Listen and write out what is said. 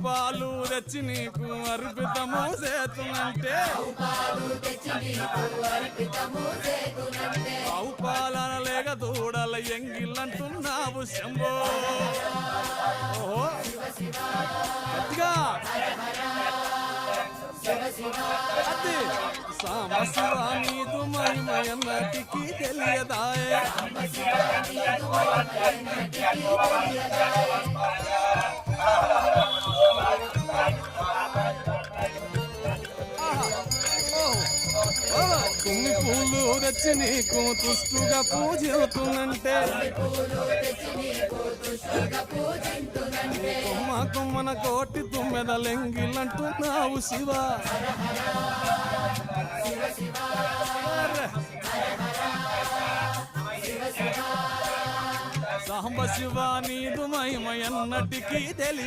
పాలు తెచ్చి నీకు అర్పితము చేతునంటే ఆవు పాలన లేక దూడల ఎంగిల్లంటున్నావు శంభో ఓహో గట్టిగా అది సాంబశివ నీదు మహిమయన్నటికి తెలియదాయే కొన్ని పూలు తెచ్చి నీకు తుష్టుగా పూజవుతున్నంటే కొమ్మ కొమ్మన కోటి తుమ్మెదలెంగిలంటున్నావు శివ సాంబశివ నీదు మహిమయన్నటికి తెలియ